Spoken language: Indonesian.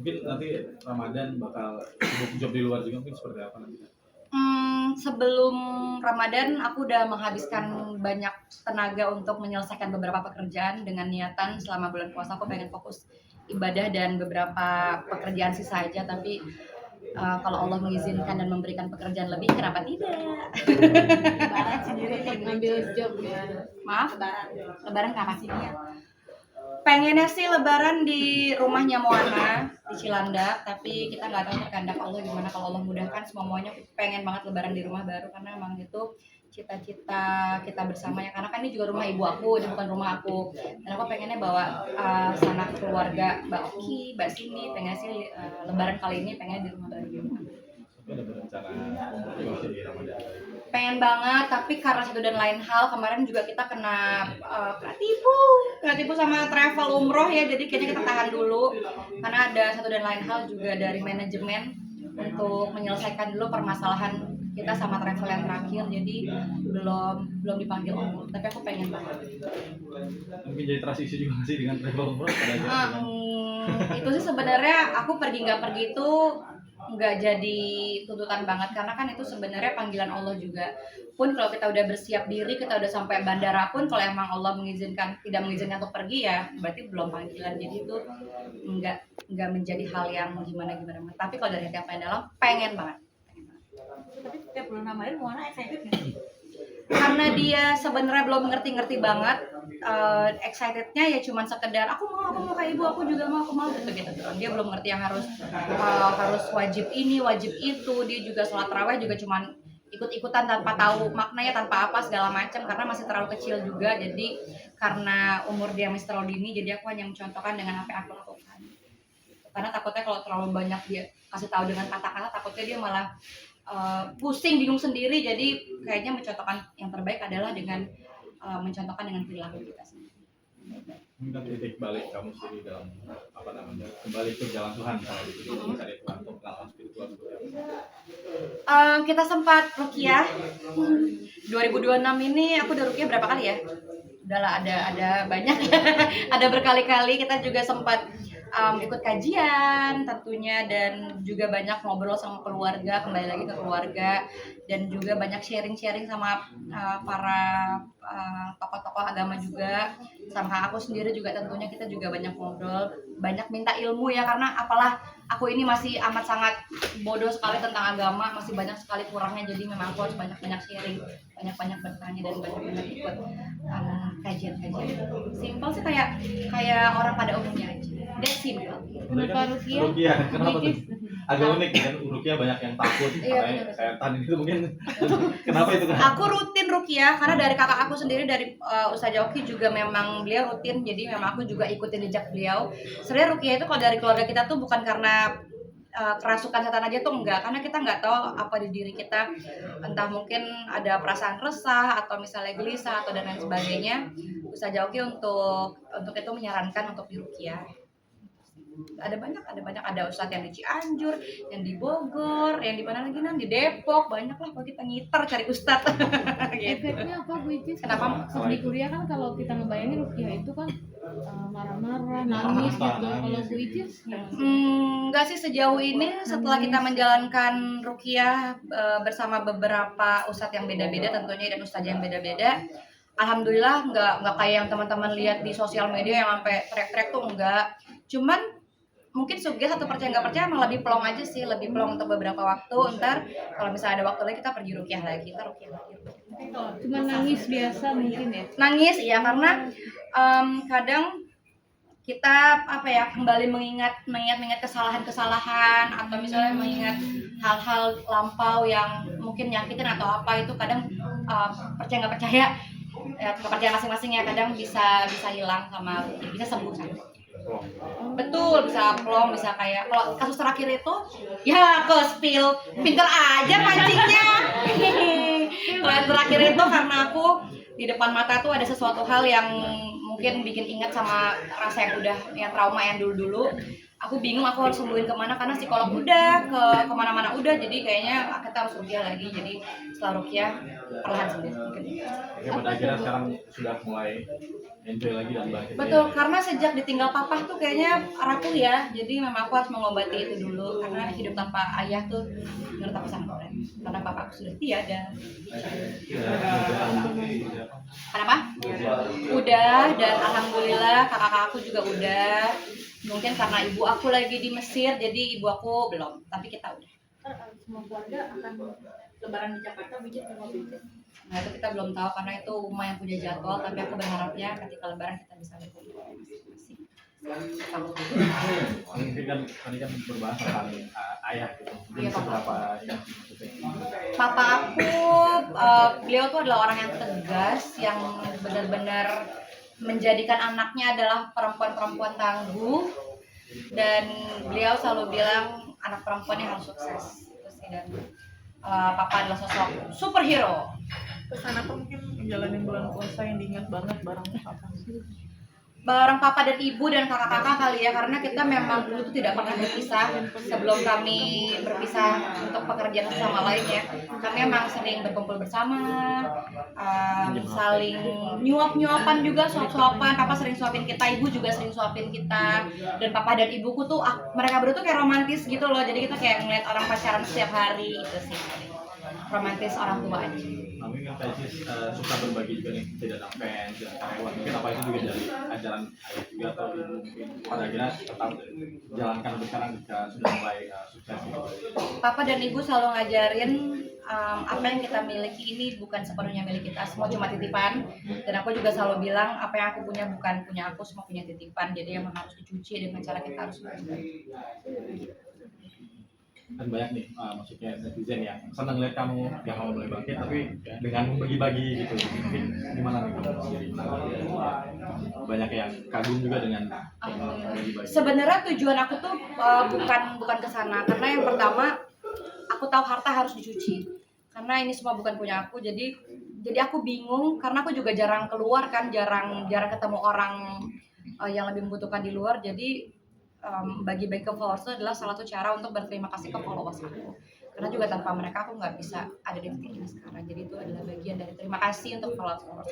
Mungkin nanti Ramadan bakal sibuk job di luar juga, mungkin seperti apa nanti? Sebelum Ramadan aku udah menghabiskan banyak tenaga untuk menyelesaikan beberapa pekerjaan dengan niatan selama bulan puasa aku pengen fokus ibadah dan beberapa pekerjaan sisa aja, tapi kalau Allah mengizinkan dan memberikan pekerjaan lebih, kenapa tidak? Lebaran sendiri ngambil job ya. Maaf, Lebaran kapan sih? Pengennya sih Lebaran di rumahnya Moana di Cilandak, tapi kita nggak tahu terkehendak Allah gimana. Kalau Allah mudahkan semuanya, pengen banget Lebaran di rumah baru karena emang itu cita-cita kita bersama ya. Karena kan ini juga rumah ibu aku, ini bukan rumah aku. Dan aku pengennya bawa sanak keluarga Mbak Oki, Mbak Cindy, pengen sih Lebaran kali ini pengen di rumah baru. Tapi ada berencana umroh di Ramadan? Pengen banget, tapi karena satu dan lain hal kemarin juga kita kena tipu sama travel umroh ya, jadi kayaknya kita tahan dulu karena ada satu dan lain hal juga dari manajemen untuk menyelesaikan dulu permasalahan kita sama travel yang terakhir, jadi belum dipanggil umroh, tapi aku pengen banget. Mungkin jadi transisi juga sih dengan travel umroh pada aja. Itu sih sebenarnya aku pergi nggak pergi itu nggak jadi tuntutan banget karena kan itu sebenarnya panggilan Allah juga. Pun kalau kita udah bersiap diri, kita udah sampai bandara pun kalau emang Allah tidak mengizinkan untuk pergi ya berarti belum panggilan. Jadi itu nggak menjadi hal yang gimana. Tapi kalau dari hati yang paling dalam pengen banget. Tapi setiap bulan Ramadan Moana excited nggak sih? Karena dia sebenarnya belum ngerti banget, excitednya ya cuman sekedar aku mau kayak ibu, aku juga mau, aku mau gitu. Dia belum ngerti yang harus wajib ini, wajib itu. Dia juga sholat tarawih juga cuman ikut-ikutan tanpa tahu maknanya, tanpa apa segala macam karena masih terlalu kecil juga. Jadi karena umur dia masih terlalu dini, jadi aku hanya mencontohkan dengan apa yang aku lakukan. Karena takutnya kalau terlalu banyak dia kasih tahu dengan kata-kata, takutnya dia malah pusing, bingung sendiri. Jadi kayaknya mencontohkan yang terbaik adalah dengan mencontohkan dengan perilaku kita sendiri. Mungkin titik balik kamu sendiri dalam kembali ke jalan Tuhan misalnya gitu, mencari Tuhan untuk pengalaman spiritual seperti apa? Kita sempat ruqyah 2026 ini. Aku udah ruqyah berapa kali ya? Udahlah, ada banyak ada berkali-kali. Kita juga sempat ikut kajian tentunya, dan juga banyak ngobrol sama keluarga, kembali lagi ke keluarga, dan juga banyak sharing sama para tokoh-tokoh agama juga, sama aku sendiri juga tentunya. Kita juga banyak ngobrol, banyak minta ilmu ya, karena apalah aku ini masih amat sangat bodoh sekali tentang agama, masih banyak sekali kurangnya. Jadi memang aku harus banyak sharing, banyak bertanya, dan banyak ikut kajian-kajian. Simpel sih, kayak orang pada umumnya aja. That's simple. Kenapa Ruqyah? Kenapa tuh? Agak unik kan, Ruqyah banyak yang takut, katanya setan itu mungkin. Kenapa itu? Aku rutin ruqyah karena dari kakak aku sendiri, dari Ustazah Oki juga memang beliau rutin, jadi memang aku juga ikutin jejak beliau. Sebenarnya ruqyah itu kalau dari keluarga kita tuh bukan karena kerasukan setan aja tuh enggak, karena kita nggak tahu apa di diri kita, entah mungkin ada perasaan resah atau misalnya gelisah atau dan lain sebagainya. Ustazah Oki untuk itu menyarankan untuk diruqyah. Ada banyak, ada ustadz yang di Cianjur, yang di Bogor, yang di mana lagi di Depok, banyak lah. Kalau kita ngiter cari ustadz. Efeknya apa Bu Icis? Kenapa? Pas di kuliah kan kalau kita ngebayangin ruqyah itu kan marah-marah, nangis gitu. Kalau Bu Icis Enggak sih, sejauh ini setelah kita menjalankan ruqyah bersama beberapa ustadz yang beda-beda tentunya, dan ustazah yang beda-beda, alhamdulillah nggak kayak yang teman-teman lihat di sosial media yang sampai teriak-teriak tuh enggak. Cuman mungkin subjek atau percaya nggak percaya emang lebih plong aja sih, lebih plong untuk beberapa waktu. Ntar kalau misalnya ada waktu lagi kita pergi ruqyah lagi, cuma nangis biasa mungkin ya. Nangis ya, karena kadang kita kembali mengingat kesalahan atau misalnya mengingat hal-hal lampau yang mungkin nyakitin atau apa, itu kadang percaya nggak percaya ya, kepercayaan masing-masing ya, kadang bisa hilang sama bisa sembuh sama. Betul, bisa plong, bisa kayak kalau kasus terakhir itu ya ke spill, pinter aja pancingnya. Kalau yang terakhir itu karena aku di depan mata tuh ada sesuatu hal yang mungkin bikin ingat sama rasa yang trauma yang dulu-dulu. aku bingung aku harus sembuhin kemana karena psikolog udah kemana-mana udah, jadi kayaknya kita harus rukiah lagi. Jadi setelah rukiah perlahan sembuh. Oke, pada akhirnya sekarang sudah mulai enjoy lagi dan bangkit. Betul, karena sejak ditinggal papa tuh kayaknya rapuh ya. Jadi memang aku harus mengobati itu dulu karena hidup tanpa ayah tuh menurut aku sangat berat. Karena papa aku sudah tiada. Kenapa? Udah, dan alhamdulillah kakak aku juga udah. Mungkin karena ibu aku lagi di Mesir, jadi ibu aku belum. Tapi kita udah. Semua keluarga akan lebaran di Jakarta, Bijit sama Bijit. Nah itu kita belum tahu karena itu Uma yang punya jadwal. Tapi aku berharapnya ketika lebaran kita bisa berkumpul masing-masing. Mungkin kan tadi kan berbahas tentang ayah gitu. Mungkin Iya, Papa. seberapa yang maksudnya. Papa aku, beliau tuh adalah orang yang tegas, yang benar-benar menjadikan anaknya adalah perempuan-perempuan tangguh, dan beliau selalu bilang anak perempuannya harus sukses. Itu sih. Dan papa adalah sosok superhero. Pesan apa mungkin menjalani bulan puasa yang diingat banget bareng apa? Bareng papa dan ibu dan kakak-kakak kali ya, karena kita memang dulu tuh tidak pernah berpisah sebelum kami berpisah untuk pekerjaan satu sama lain ya. Kami memang sering berkumpul bersama, saling nyuap-nyuapan juga, suap-suapan. Papa sering suapin kita, ibu juga sering suapin kita. Dan papa dan ibuku tuh mereka berdua tuh kayak romantis gitu loh. Jadi kita kayak ngeliat orang pacaran setiap hari itu sih. Romantis orang tua aja. Kami kan Taisis suka berbagi juga nih, tidak ada fans, tidak ada karyawan. Mungkin apa itu juga dari ajaran ayah juga atau ibu mungkin pada akhirnya tetap jalankan sampai sekarang jika sudah mulai sukses gitu. Papa dan ibu selalu ngajarin apa yang kita miliki ini bukan sepenuhnya milik kita, semua cuma titipan. Dan aku juga selalu bilang apa yang aku punya bukan punya aku, semua punya titipan. Jadi emang harus dicuci dengan cara kita harus belajar. Kan banyak nih maksudnya netizen yang senang lihat kamu yang mau mulai bangkit tapi dengan bagi-bagi gitu. Mungkin gimana nih kamu sendiri menanggapi? Banyak yang kagum juga dengan bagi-bagi. Sebenarnya tujuan aku tuh bukan ke sana, karena yang pertama aku tahu harta harus dicuci. Karena ini semua bukan punya aku, jadi aku bingung karena aku juga jarang keluar kan, jarang ketemu orang yang lebih membutuhkan di luar. Jadi bagi-bagi ke followers itu adalah salah satu cara untuk berterima kasih ke followers aku, karena juga tanpa mereka aku nggak bisa ada di titik ini sekarang. Jadi itu adalah bagian dari terima kasih untuk followers aku.